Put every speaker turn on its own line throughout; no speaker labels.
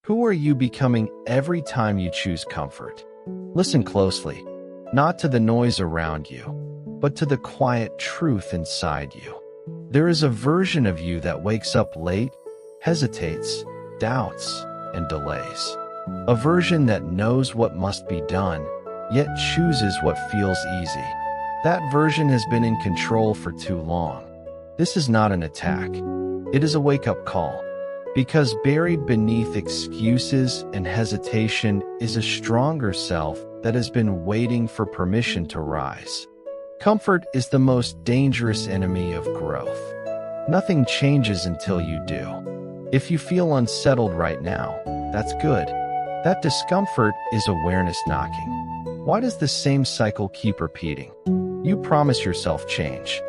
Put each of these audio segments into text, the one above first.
Who are you becoming every time you choose comfort? Listen closely, not to the noise around you, but to the quiet truth inside you. There is a version of you that wakes up late, hesitates, doubts, and delays. A version that knows what must be done, yet chooses what feels easy. That version has been in control for too long. This is not an attack. It is a wake-up call. Because buried beneath excuses and hesitation is a stronger self that has been waiting for permission to rise. Comfort is the most dangerous enemy of growth. Nothing changes until you do. If you feel unsettled right now, that's good. That discomfort is awareness knocking. Why does the same cycle keep repeating? You promise yourself change.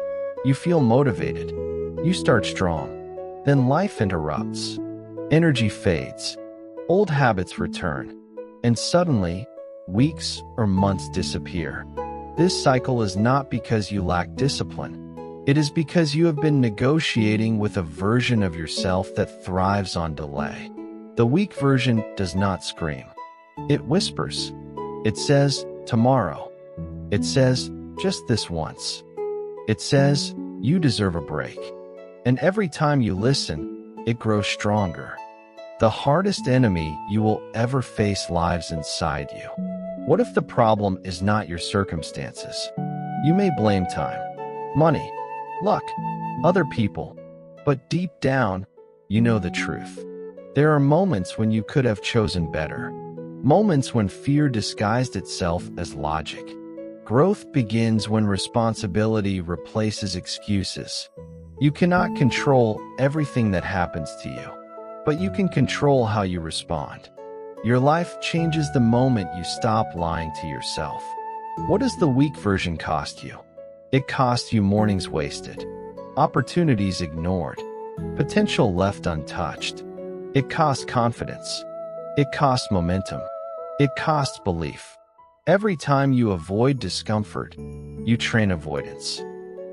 You feel motivated. You start strong. Then life interrupts. Energy fades. Old habits return. And suddenly, weeks or months disappear. This cycle is not because you lack discipline. It is because you have been negotiating with a version of yourself that thrives on delay. The weak version does not scream. It whispers. It says, tomorrow. It says, just this once. It says, you deserve a break. And every time you listen, it grows stronger. The hardest enemy you will ever face lives inside you. What if the problem is not your circumstances? You may blame time, money, luck, other people, but deep down, you know the truth. There are moments when you could have chosen better. Moments when fear disguised itself as logic. Growth begins when responsibility replaces excuses. You cannot control everything that happens to you, but you can control how you respond. Your life changes the moment you stop lying to yourself. What does the weak version cost you? It costs you mornings wasted, opportunities ignored, potential left untouched. It costs confidence. It costs momentum. It costs belief. Every time you avoid discomfort, you train avoidance.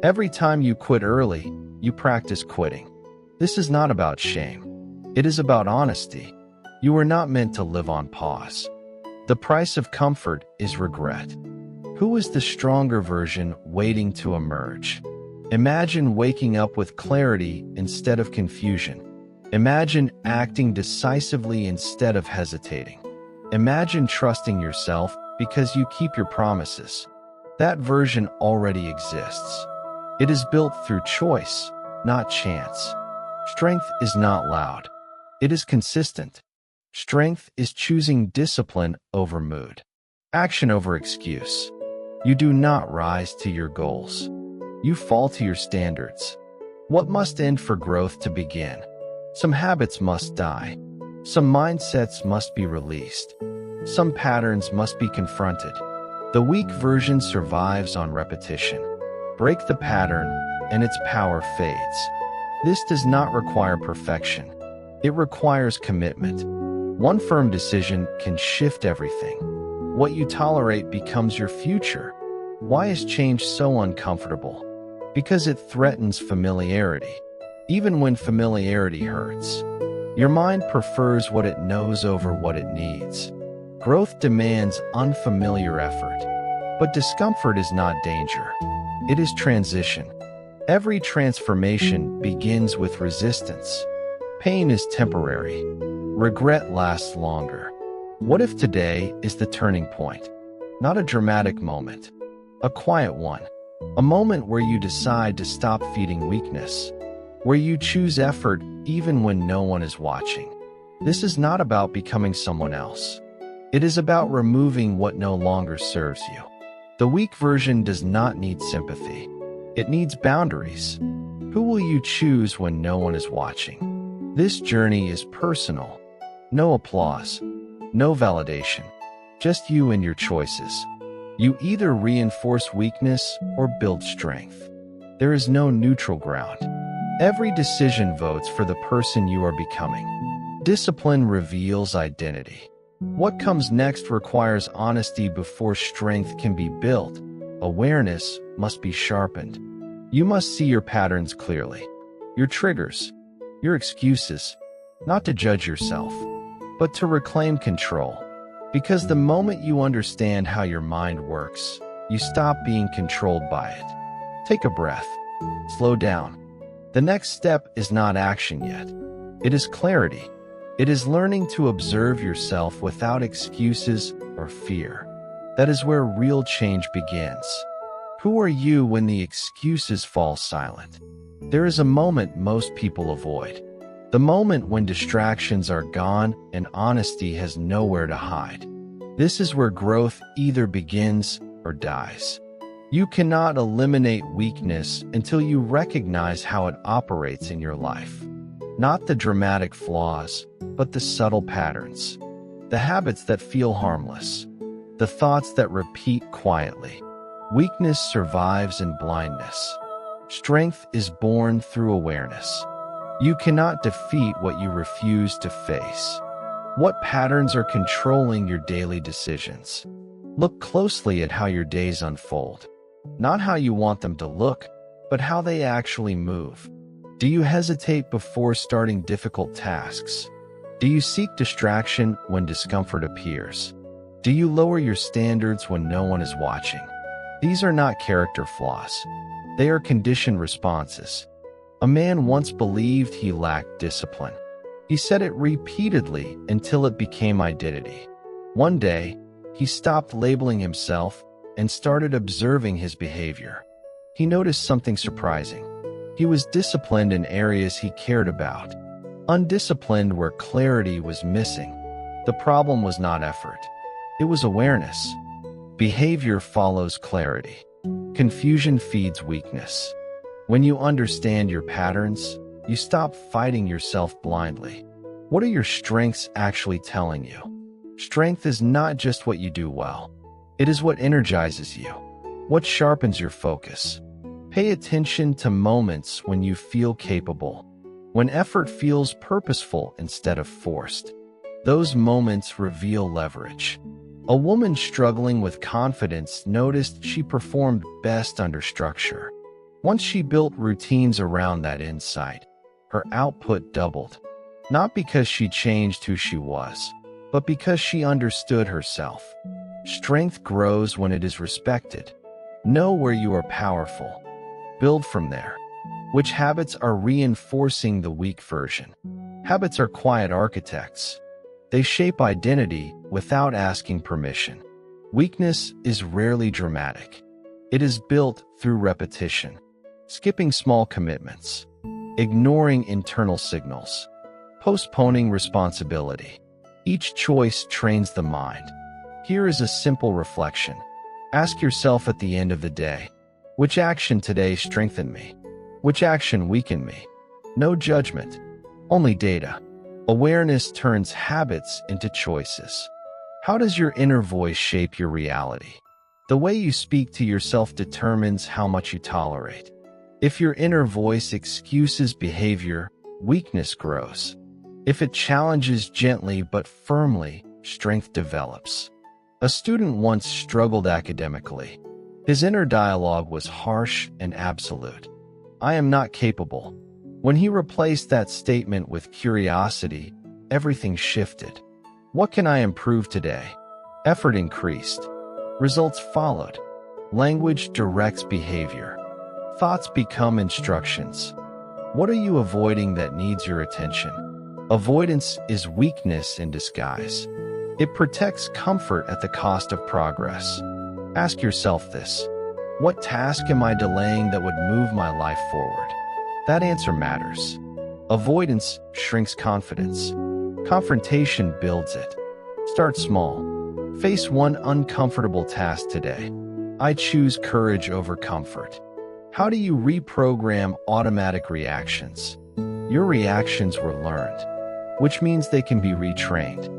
Every time you quit early, you practice quitting. This is not about shame. It is about honesty. You are not meant to live on pause. The price of comfort is regret. Who is the stronger version waiting to emerge? Imagine waking up with clarity instead of confusion. Imagine acting decisively instead of hesitating. Imagine trusting yourself because you keep your promises. That version already exists. It is built through choice, not chance. Strength is not loud. It is consistent. Strength is choosing discipline over mood, action over excuse. You do not rise to your goals. You fall to your standards. What must end for growth to begin? Some habits must die. Some mindsets must be released. Some patterns must be confronted. The weak version survives on repetition. Break the pattern, and its power fades. This does not require perfection. It requires commitment. One firm decision can shift everything. What you tolerate becomes your future. Why is change so uncomfortable? Because it threatens familiarity. Even when familiarity hurts. Your mind prefers what it knows over what it needs. Growth demands unfamiliar effort. But discomfort is not danger. It is transition. Every transformation begins with resistance. Pain is temporary. Regret lasts longer. What if today is the turning point? Not a dramatic moment. A quiet one. A moment where you decide to stop feeding weakness. Where you choose effort even when no one is watching. This is not about becoming someone else. It is about removing what no longer serves you. The weak version does not need sympathy. It needs boundaries. Who will you choose when no one is watching? This journey is personal. No applause. No validation. Just you and your choices. You either reinforce weakness or build strength. There is no neutral ground. Every decision votes for the person you are becoming. Discipline reveals identity. What comes next requires honesty before strength can be built. Awareness must be sharpened. You must see your patterns clearly. Your triggers. Your excuses. Not to judge yourself, but to reclaim control. Because the moment you understand how your mind works, you stop being controlled by it. Take a breath. Slow down. The next step is not action yet. It is clarity. It is learning to observe yourself without excuses or fear. That is where real change begins. Who are you when the excuses fall silent? There is a moment most people avoid. The moment when distractions are gone and honesty has nowhere to hide. This is where growth either begins or dies. You cannot eliminate weakness until you recognize how it operates in your life. Not the dramatic flaws, but the subtle patterns. The habits that feel harmless. The thoughts that repeat quietly. Weakness survives in blindness. Strength is born through awareness. You cannot defeat what you refuse to face. What patterns are controlling your daily decisions? Look closely at how your days unfold. Not how you want them to look, but how they actually move. Do you hesitate before starting difficult tasks? Do you seek distraction when discomfort appears? Do you lower your standards when no one is watching? These are not character flaws. They are conditioned responses. A man once believed he lacked discipline. He said it repeatedly until it became identity. One day, he stopped labeling himself and started observing his behavior. He noticed something surprising. He was disciplined in areas he cared about, undisciplined where clarity was missing. The problem was not effort. It was awareness. Behavior follows clarity. Confusion feeds weakness. When you understand your patterns, you stop fighting yourself blindly. What are your strengths actually telling you? Strength is not just what you do well. It is what energizes you, what sharpens your focus. Pay attention to moments when you feel capable, when effort feels purposeful instead of forced. Those moments reveal leverage. A woman struggling with confidence noticed she performed best under structure. Once she built routines around that insight, her output doubled. Not because she changed who she was, but because she understood herself. Strength grows when it is respected. Know where you are powerful. Build from there. Which habits are reinforcing the weak version? Habits are quiet architects. They shape identity without asking permission. Weakness is rarely dramatic. It is built through repetition, skipping small commitments, ignoring internal signals, postponing responsibility. Each choice trains the mind. Here is a simple reflection. Ask yourself at the end of the day, which action today strengthened me? Which action weakened me? No judgment, only data. Awareness turns habits into choices. How does your inner voice shape your reality? The way you speak to yourself determines how much you tolerate. If your inner voice excuses behavior, weakness grows. If it challenges gently but firmly, strength develops. A student once struggled academically. His inner dialogue was harsh and absolute. I am not capable. When he replaced that statement with curiosity, everything shifted. What can I improve today? Effort increased. Results followed. Language directs behavior. Thoughts become instructions. What are you avoiding that needs your attention? Avoidance is weakness in disguise. It protects comfort at the cost of progress. Ask yourself this. What task am I delaying that would move my life forward? That answer matters. Avoidance shrinks confidence. Confrontation builds it. Start small. Face one uncomfortable task today. I choose courage over comfort. How do you reprogram automatic reactions? Your reactions were learned, which means they can be retrained.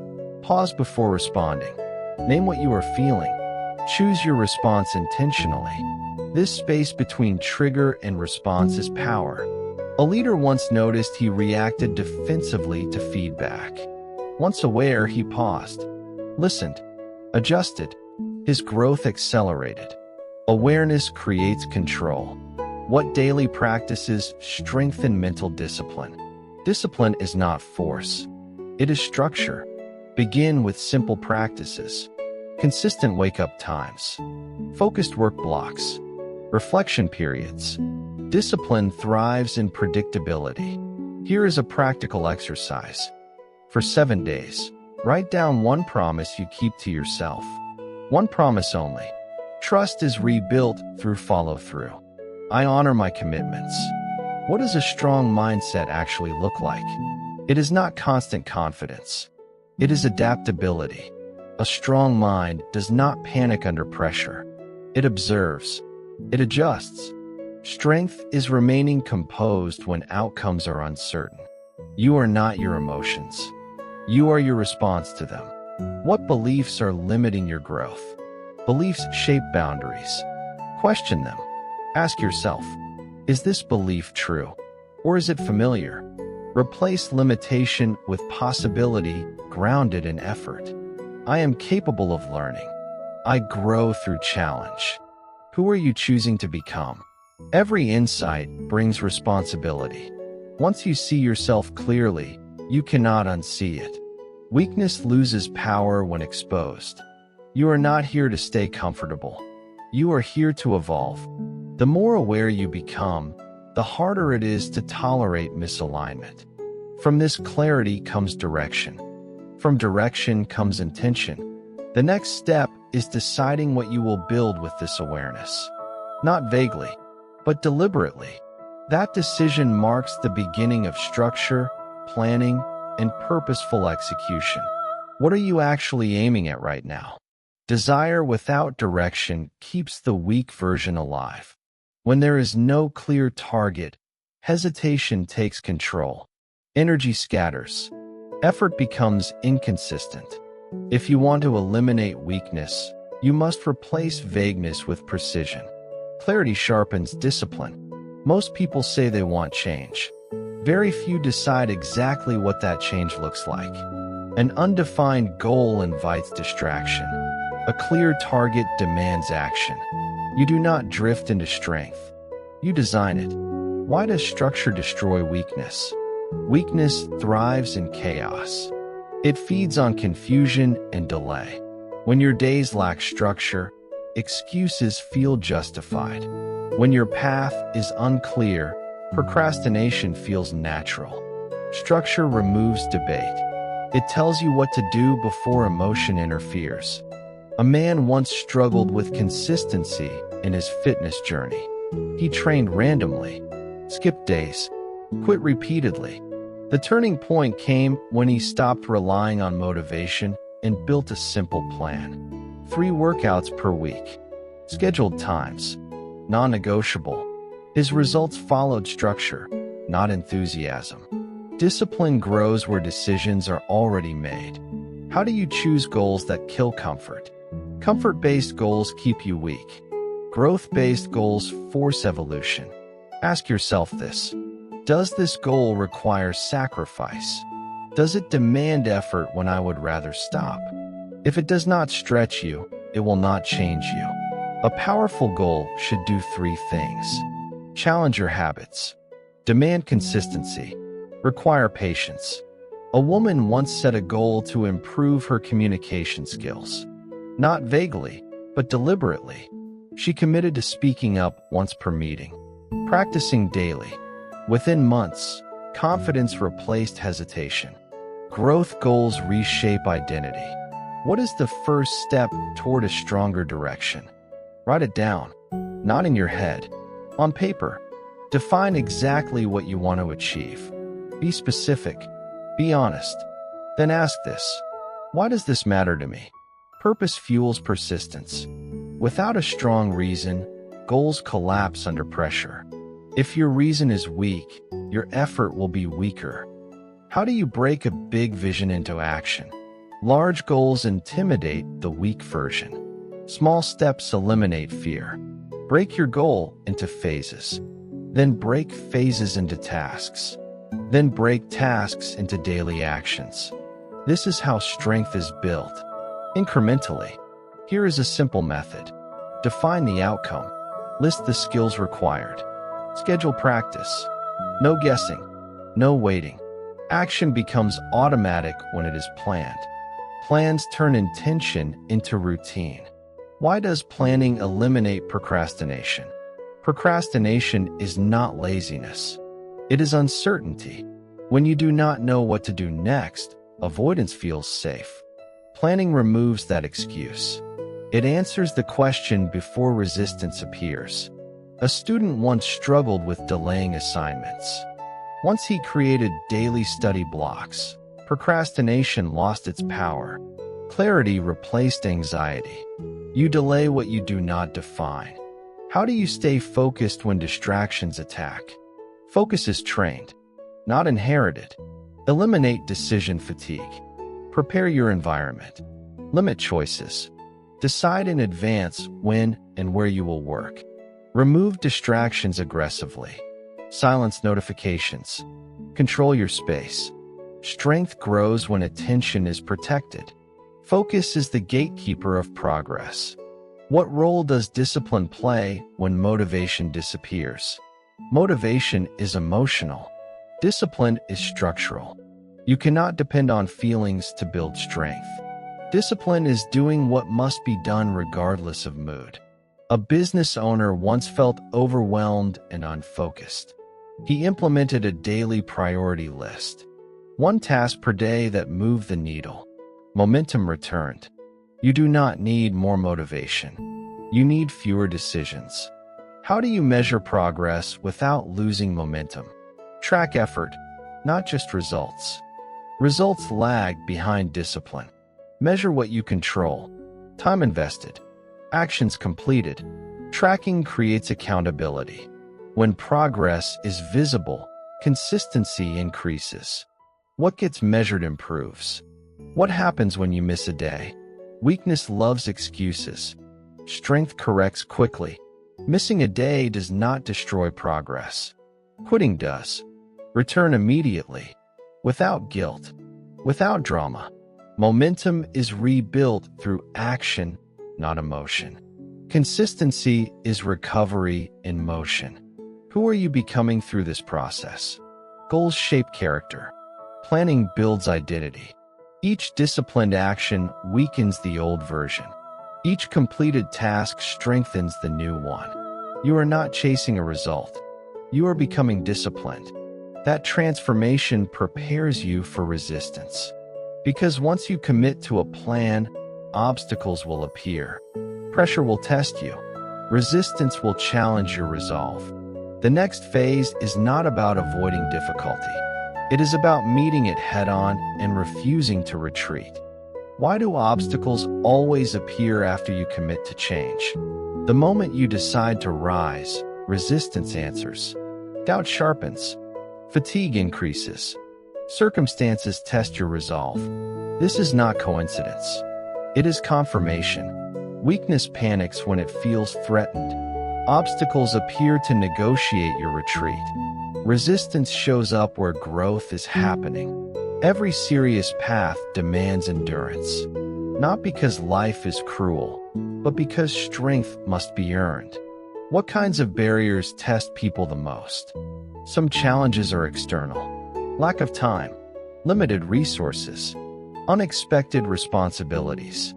Pause before responding. Name what you are feeling. Choose your response intentionally. This space between trigger and response is power. A leader once noticed he reacted defensively to feedback. Once aware, he paused, listened, adjusted. His growth accelerated. Awareness creates control. What daily practices strengthen mental discipline? Discipline is not force. It is structure. Begin with simple practices, consistent wake-up times, focused work blocks, reflection periods. Discipline thrives in predictability. Here is a practical exercise. For 7 days, write down one promise you keep to yourself. One promise only. Trust is rebuilt through follow-through. I honor my commitments. What does a strong mindset actually look like? It is not constant confidence. It is adaptability. A strong mind does not panic under pressure. It observes. It adjusts. Strength is remaining composed when outcomes are uncertain. You are not your emotions. You are your response to them. What beliefs are limiting your growth? Beliefs shape boundaries. Question them. Ask yourself, is this belief true? Or is it familiar? Replace limitation with possibility grounded in effort. I am capable of learning. I grow through challenge. Who are you choosing to become? Every insight brings responsibility. Once you see yourself clearly, you cannot unsee it. Weakness loses power when exposed. You are not here to stay comfortable. You are here to evolve. The more aware you become, the harder it is to tolerate misalignment. From this clarity comes direction. From direction comes intention. The next step is deciding what you will build with this awareness. Not vaguely, but deliberately. That decision marks the beginning of structure, planning, and purposeful execution. What are you actually aiming at right now? Desire without direction keeps the weak version alive. When there is no clear target, hesitation takes control. Energy scatters. Effort becomes inconsistent. If you want to eliminate weakness, you must replace vagueness with precision. Clarity sharpens discipline. Most people say they want change. Very few decide exactly what that change looks like. An undefined goal invites distraction. A clear target demands action. You do not drift into strength. You design it. Why does structure destroy weakness? Weakness thrives in chaos. It feeds on confusion and delay. When your days lack structure, excuses feel justified. When your path is unclear, procrastination feels natural. Structure removes debate. It tells you what to do before emotion interferes. A man once struggled with consistency in his fitness journey. He trained randomly, skipped days, quit repeatedly. The turning point came when he stopped relying on motivation and built a simple plan. 3 workouts per week. Scheduled times. Non-negotiable. His results followed structure, not enthusiasm. Discipline grows where decisions are already made. How do you choose goals that kill comfort? Comfort-based goals keep you weak. Growth-based goals force evolution. Ask yourself this. Does this goal require sacrifice? Does it demand effort when I would rather stop? If it does not stretch you, it will not change you. A powerful goal should do 3 things. Challenge your habits. Demand consistency. Require patience. A woman once set a goal to improve her communication skills. Not vaguely, but deliberately. She committed to speaking up once per meeting, practicing daily. Within months, confidence replaced hesitation. Growth goals reshape identity. What is the first step toward a stronger direction? Write it down, not in your head, on paper. Define exactly what you want to achieve. Be specific. Be honest. Then ask this. Why does this matter to me? Purpose fuels persistence. Without a strong reason, goals collapse under pressure. If your reason is weak, your effort will be weaker. How do you break a big vision into action? Large goals intimidate the weak version. Small steps eliminate fear. Break your goal into phases. Then break phases into tasks. Then break tasks into daily actions. This is how strength is built. Incrementally. Here is a simple method. Define the outcome. List the skills required. Schedule practice. No guessing. No waiting. Action becomes automatic when it is planned. Plans turn intention into routine. Why does planning eliminate procrastination? Procrastination is not laziness. It is uncertainty. When you do not know what to do next, avoidance feels safe. Planning removes that excuse. It answers the question before resistance appears. A student once struggled with delaying assignments. Once he created daily study blocks, procrastination lost its power. Clarity replaced anxiety. You delay what you do not define. How do you stay focused when distractions attack? Focus is trained, not inherited. Eliminate decision fatigue. Prepare your environment. Limit choices. Decide in advance when and where you will work. Remove distractions aggressively. Silence notifications. Control your space. Strength grows when attention is protected. Focus is the gatekeeper of progress. What role does discipline play when motivation disappears? Motivation is emotional. Discipline is structural. You cannot depend on feelings to build strength. Discipline is doing what must be done regardless of mood. A business owner once felt overwhelmed and unfocused. He implemented a daily priority list. One task per day that moved the needle. Momentum returned. You do not need more motivation. You need fewer decisions. How do you measure progress without losing momentum? Track effort, not just results. Results lag behind discipline. Measure what you control. Time invested. Actions completed. Tracking creates accountability. When progress is visible, consistency increases. What gets measured improves. What happens when you miss a day? Weakness loves excuses. Strength corrects quickly. Missing a day does not destroy progress. Quitting does. Return immediately. Without guilt. Without drama. Momentum is rebuilt through action, not emotion. Consistency is recovery in motion. Who are you becoming through this process? Goals shape character. Planning builds identity. Each disciplined action weakens the old version. Each completed task strengthens the new one. You are not chasing a result. You are becoming disciplined. That transformation prepares you for resistance. Because once you commit to a plan, obstacles will appear. Pressure will test you. Resistance will challenge your resolve. The next phase is not about avoiding difficulty. It is about meeting it head-on and refusing to retreat. Why do obstacles always appear after you commit to change? The moment you decide to rise, resistance answers. Doubt sharpens. Fatigue increases. Circumstances test your resolve. This is not coincidence. It is confirmation. Weakness panics when it feels threatened. Obstacles appear to negotiate your retreat. Resistance shows up where growth is happening. Every serious path demands endurance. Not because life is cruel, but because strength must be earned. What kinds of barriers test people the most? Some challenges are external. Lack of time, limited resources, unexpected responsibilities.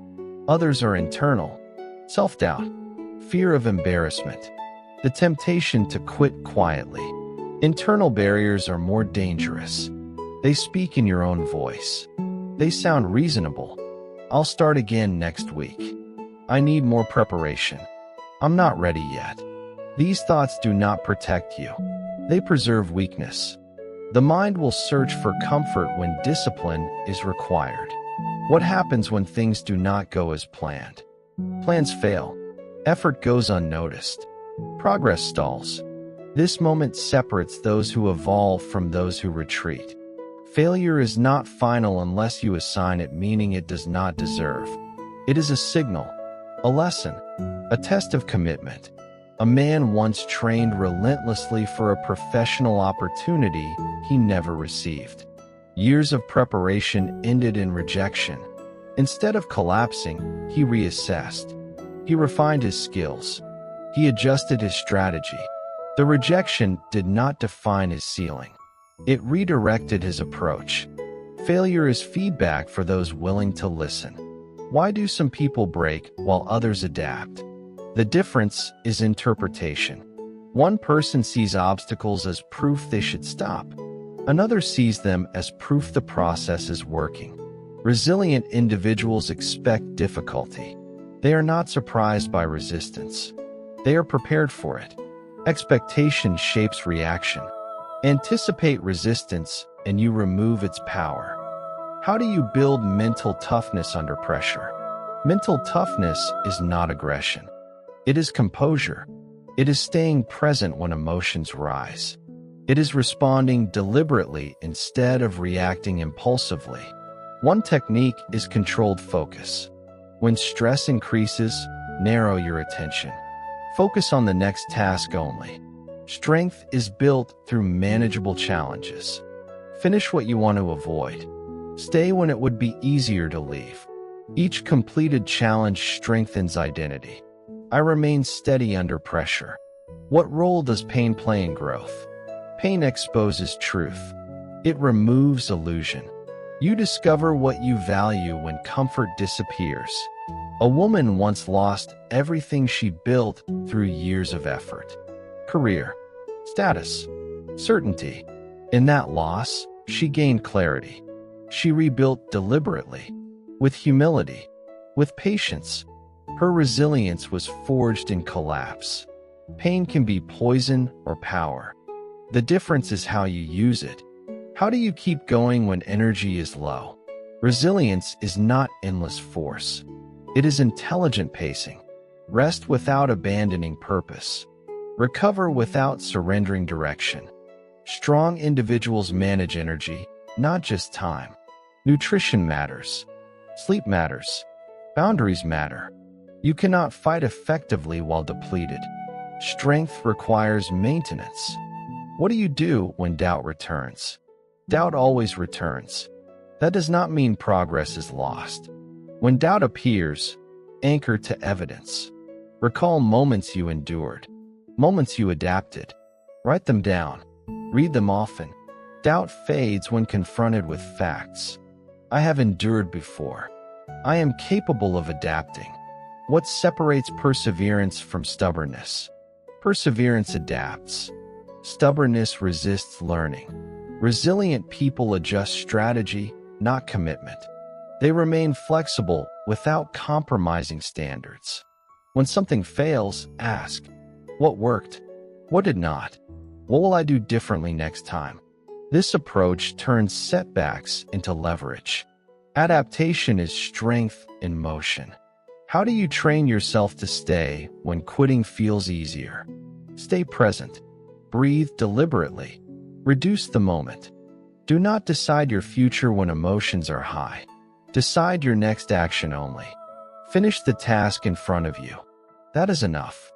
Others are internal. Self-doubt, fear of embarrassment, the temptation to quit quietly. Internal barriers are more dangerous. They speak in your own voice. They sound reasonable. I'll start again next week. I need more preparation. I'm not ready yet. These thoughts do not protect you. They preserve weakness. The mind will search for comfort when discipline is required. What happens when things do not go as planned? Plans fail. Effort goes unnoticed. Progress stalls. This moment separates those who evolve from those who retreat. Failure is not final unless you assign it meaning it does not deserve. It is a signal, a lesson, a test of commitment. A man once trained relentlessly for a professional opportunity he never received. Years of preparation ended in rejection. Instead of collapsing, he reassessed. He refined his skills. He adjusted his strategy. The rejection did not define his ceiling. It redirected his approach. Failure is feedback for those willing to listen. Why do some people break while others adapt? The difference is interpretation. One person sees obstacles as proof they should stop. Another sees them as proof the process is working. Resilient individuals expect difficulty. They are not surprised by resistance. They are prepared for it. Expectation shapes reaction. Anticipate resistance, and you remove its power. How do you build mental toughness under pressure? Mental toughness is not aggression. It is composure. It is staying present when emotions rise. It is responding deliberately instead of reacting impulsively. One technique is controlled focus. When stress increases, narrow your attention. Focus on the next task only. Strength is built through manageable challenges. Finish what you want to avoid. Stay when it would be easier to leave. Each completed challenge strengthens identity. I remain steady under pressure. What role does pain play in growth? Pain exposes truth. It removes illusion. You discover what you value when comfort disappears. A woman once lost everything she built through years of effort. Career, status, certainty. In that loss, she gained clarity. She rebuilt deliberately, with humility, with patience. Her resilience was forged in collapse. Pain can be poison or power. The difference is how you use it. How do you keep going when energy is low? Resilience is not endless force. It is intelligent pacing. Rest without abandoning purpose. Recover without surrendering direction. Strong individuals manage energy, not just time. Nutrition matters. Sleep matters. Boundaries matter. You cannot fight effectively while depleted. Strength requires maintenance. What do you do when doubt returns? Doubt always returns. That does not mean progress is lost. When doubt appears, anchor to evidence. Recall moments you endured, moments you adapted. Write them down. Read them often. Doubt fades when confronted with facts. I have endured before. I am capable of adapting. What separates perseverance from stubbornness? Perseverance adapts. Stubbornness resists learning. Resilient people adjust strategy, not commitment. They remain flexible without compromising standards. When something fails, ask, what worked? What did not? What will I do differently next time? This approach turns setbacks into leverage. Adaptation is strength in motion. How do you train yourself to stay when quitting feels easier? Stay present. Breathe deliberately. Reduce the moment. Do not decide your future when emotions are high. Decide your next action only. Finish the task in front of you. That is enough.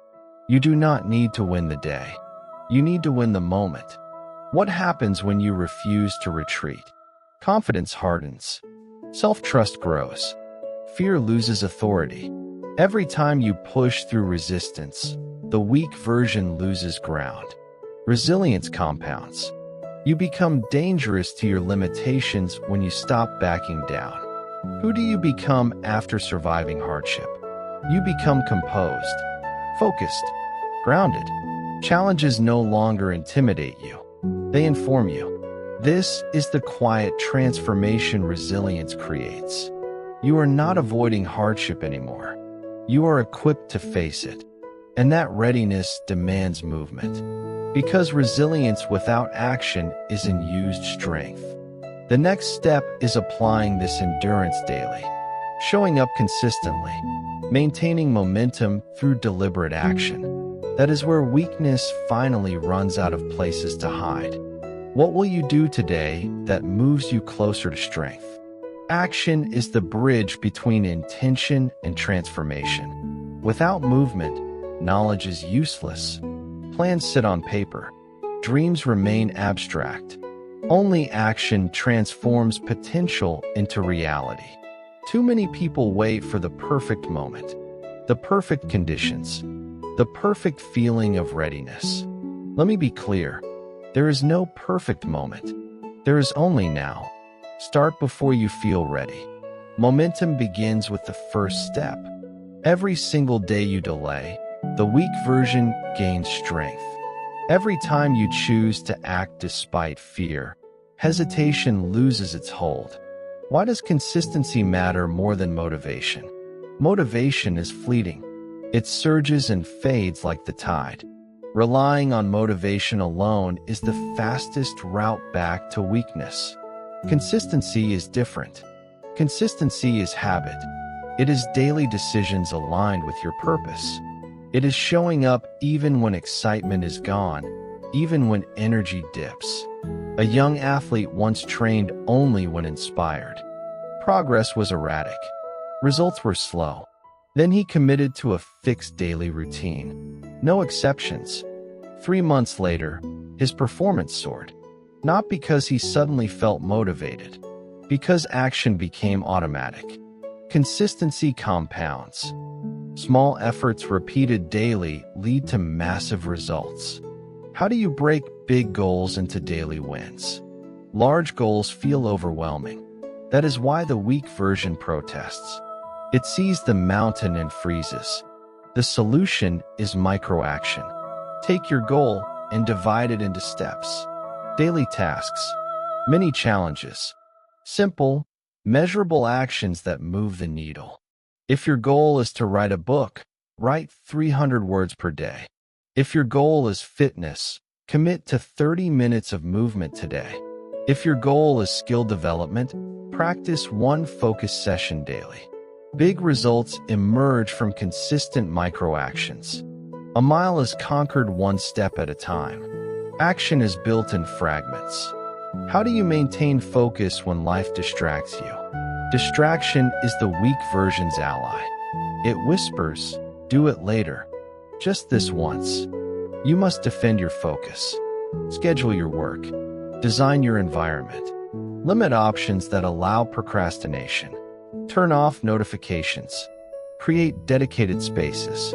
You do not need to win the day. You need to win the moment. What happens when you refuse to retreat? Confidence hardens. Self-trust grows. Fear loses authority. Every time you push through resistance, the weak version loses ground. Resilience compounds. You become dangerous to your limitations when you stop backing down. Who do you become after surviving hardship? You become composed, focused, grounded. Challenges no longer intimidate you. They inform you. This is the quiet transformation resilience creates. You are not avoiding hardship anymore. You are equipped to face it. And that readiness demands movement. Because resilience without action is unused strength. The next step is applying this endurance daily. Showing up consistently. Maintaining momentum through deliberate action. That is where weakness finally runs out of places to hide. What will you do today that moves you closer to strength? Action is the bridge between intention and transformation. Without movement, knowledge is useless. Plans sit on paper. Dreams remain abstract. Only action transforms potential into reality. Too many people wait for the perfect moment, the perfect conditions, the perfect feeling of readiness. Let me be clear. There is no perfect moment. There is only now. Start before you feel ready. Momentum begins with the first step. Every single day you delay, the weak version gains strength. Every time you choose to act despite fear, hesitation loses its hold. Why does consistency matter more than motivation? Motivation is fleeting. It surges and fades like the tide. Relying on motivation alone is the fastest route back to weakness. Consistency is different. Consistency is habit. It is daily decisions aligned with your purpose. It is showing up even when excitement is gone, even when energy dips. A young athlete once trained only when inspired. Progress was erratic. Results were slow. Then he committed to a fixed daily routine. No exceptions. 3 months later, his performance soared. Not because he suddenly felt motivated, because action became automatic. Consistency compounds. Small efforts repeated daily lead to massive results. How do you break big goals into daily wins? Large goals feel overwhelming. That is why the weak version protests. It sees the mountain and freezes. The solution is micro-action. Take your goal and divide it into steps. Daily tasks, mini challenges, simple, measurable actions that move the needle. If your goal is to write a book, write 300 words per day. If your goal is fitness, commit to 30 minutes of movement today. If your goal is skill development, practice one focused session daily. Big results emerge from consistent micro-actions. A mile is conquered one step at a time. Action is built in fragments. How do you maintain focus when life distracts you? Distraction is the weak version's ally. It whispers, "Do it later. Just this once." You must defend your focus. Schedule your work. Design your environment. Limit options that allow procrastination. Turn off notifications. Create dedicated spaces.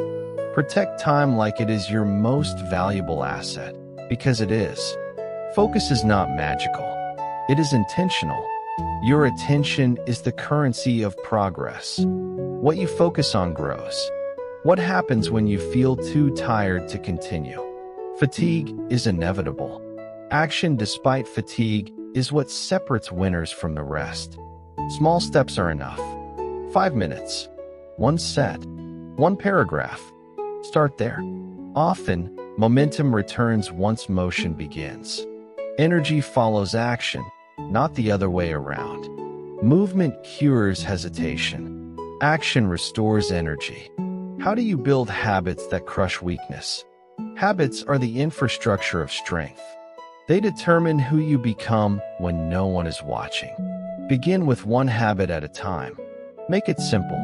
Protect time like it is your most valuable asset, because it is. Focus is not magical. It is intentional. Your attention is the currency of progress. What you focus on grows. What happens when you feel too tired to continue? Fatigue is inevitable. Action despite fatigue is what separates winners from the rest. Small steps are enough. 5 minutes. One set. One paragraph. Start there. Often, momentum returns once motion begins. Energy follows action, not the other way around. Movement cures hesitation. Action restores energy. How do you build habits that crush weakness? Habits are the infrastructure of strength. They determine who you become when no one is watching. Begin with one habit at a time. Make it simple.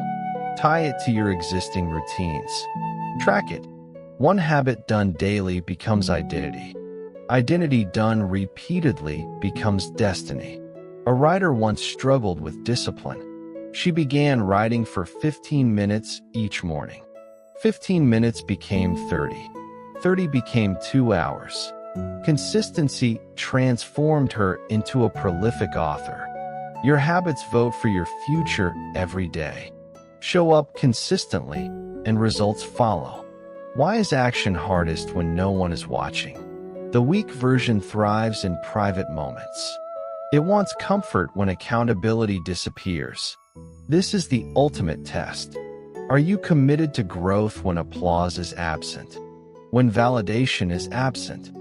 Tie it to your existing routines. Track it. One habit done daily becomes identity. Identity done repeatedly becomes destiny. A writer once struggled with discipline. She began writing for 15 minutes each morning. 15 minutes became 30. 30 became 2 hours. Consistency transformed her into a prolific author. Your habits vote for your future every day. Show up consistently, and results follow. Why is action hardest when no one is watching? The weak version thrives in private moments. It wants comfort when accountability disappears. This is the ultimate test. Are you committed to growth when applause is absent? When validation is absent?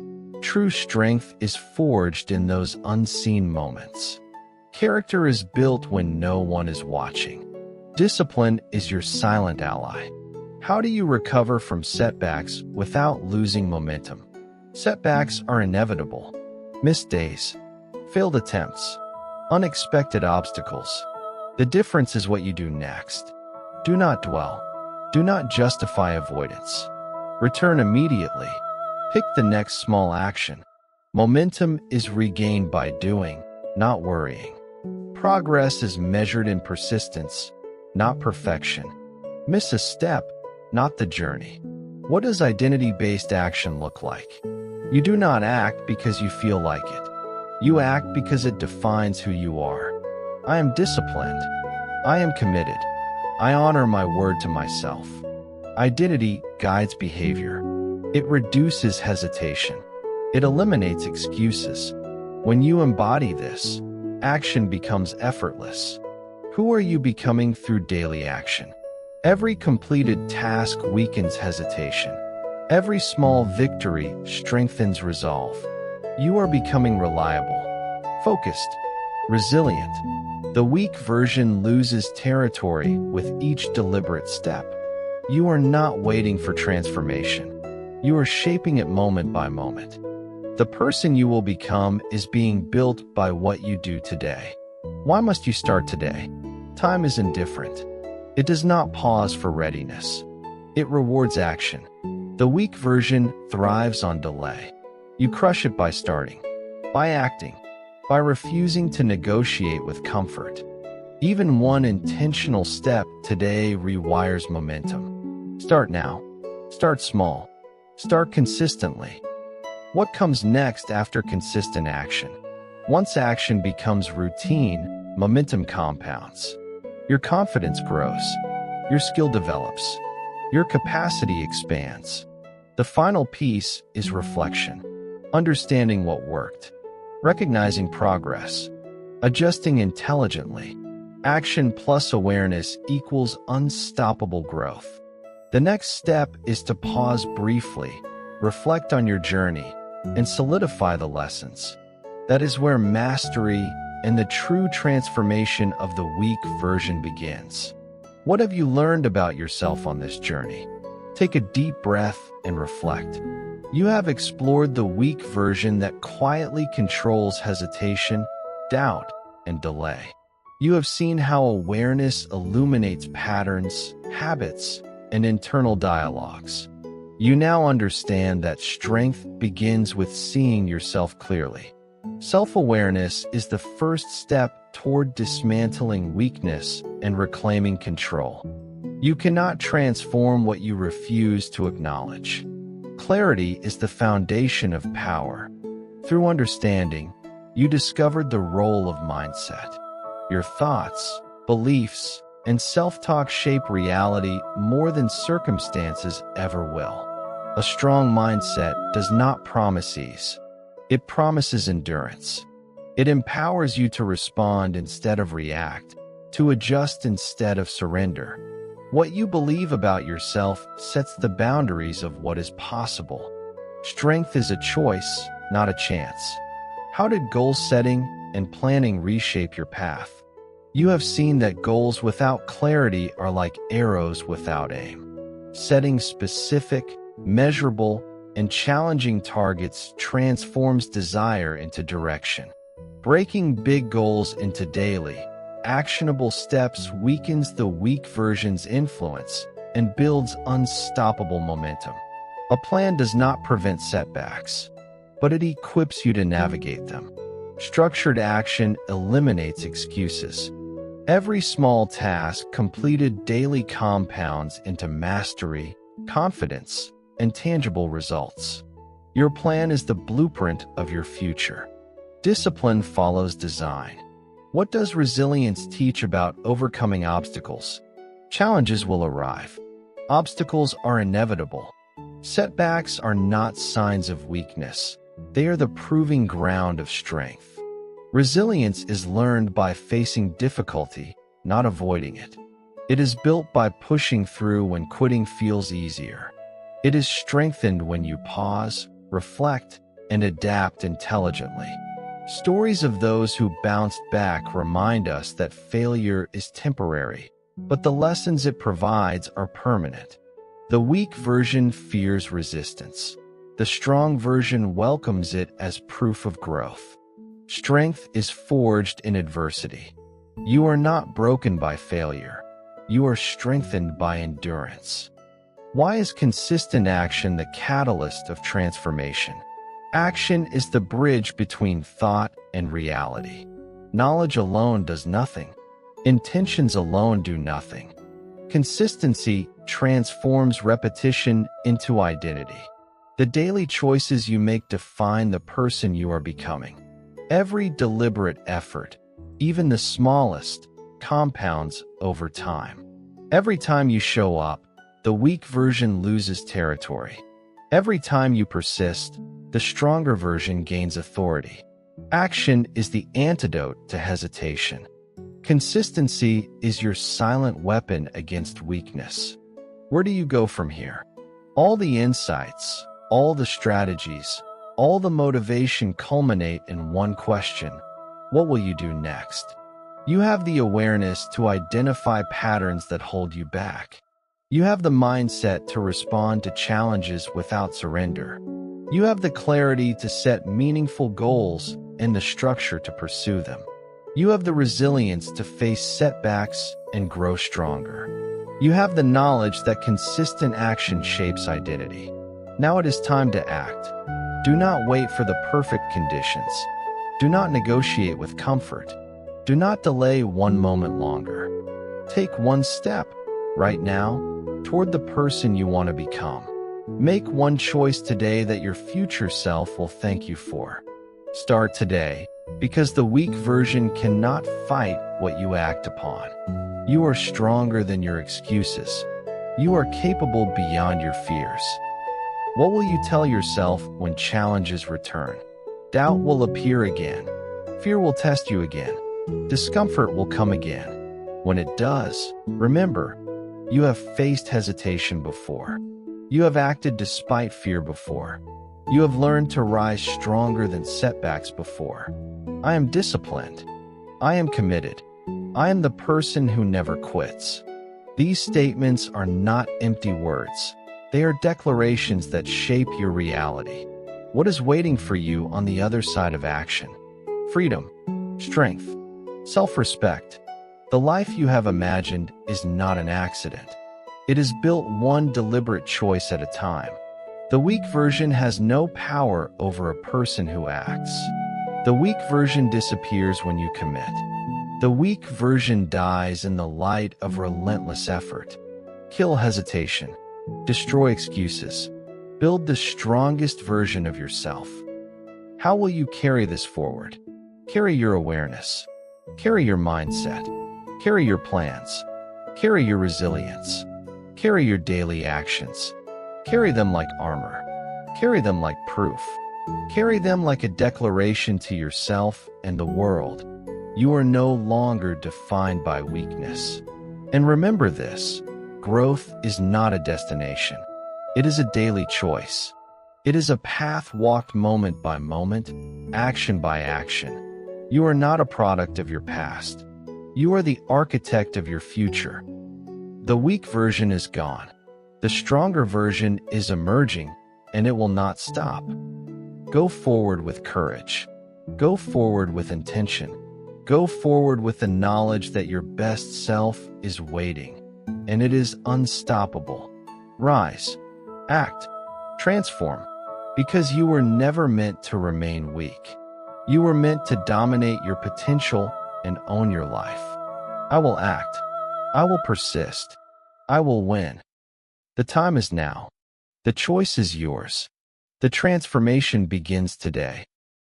True strength is forged in those unseen moments. Character is built when no one is watching. Discipline is your silent ally. How do you recover from setbacks without losing momentum? Setbacks are inevitable. Missed days, failed attempts, unexpected obstacles. The difference is what you do next. Do not dwell. Do not justify avoidance. Return immediately. Pick the next small action. Momentum is regained by doing, not worrying. Progress is measured in persistence, not perfection. Miss a step, not the journey. What does identity-based action look like? You do not act because you feel like it. You act because it defines who you are. I am disciplined. I am committed. I honor my word to myself. Identity guides behavior. It reduces hesitation. It eliminates excuses. When you embody this, action becomes effortless. Who are you becoming through daily action? Every completed task weakens hesitation. Every small victory strengthens resolve. You are becoming reliable, focused, resilient. The weak version loses territory with each deliberate step. You are not waiting for transformation. You are shaping it moment by moment. The person you will become is being built by what you do today. Why must you start today? Time is indifferent. It does not pause for readiness. It rewards action. The weak version thrives on delay. You crush it by starting, by acting, by refusing to negotiate with comfort. Even one intentional step today rewires momentum. Start now. Start small. Start consistently. What comes next after consistent action? Once action becomes routine, momentum compounds. Your confidence grows. Your skill develops. Your capacity expands. The final piece is reflection. Understanding what worked. Recognizing progress. Adjusting intelligently. Action plus awareness equals unstoppable growth. The next step is to pause briefly, reflect on your journey, and solidify the lessons. That is where mastery and the true transformation of the weak version begins. What have you learned about yourself on this journey? Take a deep breath and reflect. You have explored the weak version that quietly controls hesitation, doubt, and delay. You have seen how awareness illuminates patterns, habits, and internal dialogues. You now understand that strength begins with seeing yourself clearly. Self-awareness is the first step toward dismantling weakness and reclaiming control. You cannot transform what you refuse to acknowledge. Clarity is the foundation of power. Through understanding, you discovered the role of mindset. Your thoughts, beliefs, and self-talk shape reality more than circumstances ever will. A strong mindset does not promise ease. It promises endurance. It empowers you to respond instead of react, to adjust instead of surrender. What you believe about yourself sets the boundaries of what is possible. Strength is a choice, not a chance. How did goal setting and planning reshape your path? You have seen that goals without clarity are like arrows without aim. Setting specific, measurable, and challenging targets transforms desire into direction. Breaking big goals into daily, actionable steps weakens the weak version's influence and builds unstoppable momentum. A plan does not prevent setbacks, but it equips you to navigate them. Structured action eliminates excuses. Every small task completed daily compounds into mastery, confidence, and tangible results. Your plan is the blueprint of your future. Discipline follows design. What does resilience teach about overcoming obstacles? Challenges will arrive. Obstacles are inevitable. Setbacks are not signs of weakness. They are the proving ground of strength. Resilience is learned by facing difficulty, not avoiding it. It is built by pushing through when quitting feels easier. It is strengthened when you pause, reflect, and adapt intelligently. Stories of those who bounced back remind us that failure is temporary, but the lessons it provides are permanent. The weak version fears resistance. The strong version welcomes it as proof of growth. Strength is forged in adversity. You are not broken by failure. You are strengthened by endurance. Why is consistent action the catalyst of transformation? Action is the bridge between thought and reality. Knowledge alone does nothing. Intentions alone do nothing. Consistency transforms repetition into identity. The daily choices you make define the person you are becoming. Every deliberate effort, Even the smallest compounds over time. Every time you show up, the weak version loses territory. Every time you persist, the stronger version gains authority. Action is the antidote to hesitation. Consistency is your silent weapon against weakness. Where do you go from here? All the insights, all the strategies, all the motivation culminate in one question. What will you do next? You have the awareness to identify patterns that hold you back. You have the mindset to respond to challenges without surrender. You have the clarity to set meaningful goals and the structure to pursue them. You have the resilience to face setbacks and grow stronger. You have the knowledge that consistent action shapes identity. Now it is time to act. Do not wait for the perfect conditions. Do not negotiate with comfort. Do not delay one moment longer. Take one step, right now, toward the person you want to become. Make one choice today that your future self will thank you for. Start today, because the weak version cannot fight what you act upon. You are stronger than your excuses. You are capable beyond your fears. What will you tell yourself when challenges return? Doubt will appear again. Fear will test you again. Discomfort will come again. When it does, remember, you have faced hesitation before. You have acted despite fear before. You have learned to rise stronger than setbacks before. I am disciplined. I am committed. I am the person who never quits. These statements are not empty words. They are declarations that shape your reality. What is waiting for you on the other side of action? Freedom, strength, self-respect. The life you have imagined is not an accident. It is built one deliberate choice at a time. The weak version has no power over a person who acts. The weak version disappears when you commit. The weak version dies in the light of relentless effort. Kill hesitation. Destroy excuses. Build the strongest version of yourself. How will you carry this forward? Carry your awareness. Carry your mindset. Carry your plans. Carry your resilience. Carry your daily actions. Carry them like armor. Carry them like proof. Carry them like a declaration to yourself and the world. You are no longer defined by weakness. And remember this, growth is not a destination. It is a daily choice. It is a path walked moment by moment, action by action. You are not a product of your past. You are the architect of your future. The weak version is gone. The stronger version is emerging, and it will not stop. Go forward with courage. Go forward with intention. Go forward with the knowledge that your best self is waiting, and it is unstoppable. Rise, act, transform, because you were never meant to remain weak. You were meant to dominate your potential and own your life. I will act. I will persist. I will win. The time is now. The choice is yours. The transformation begins today.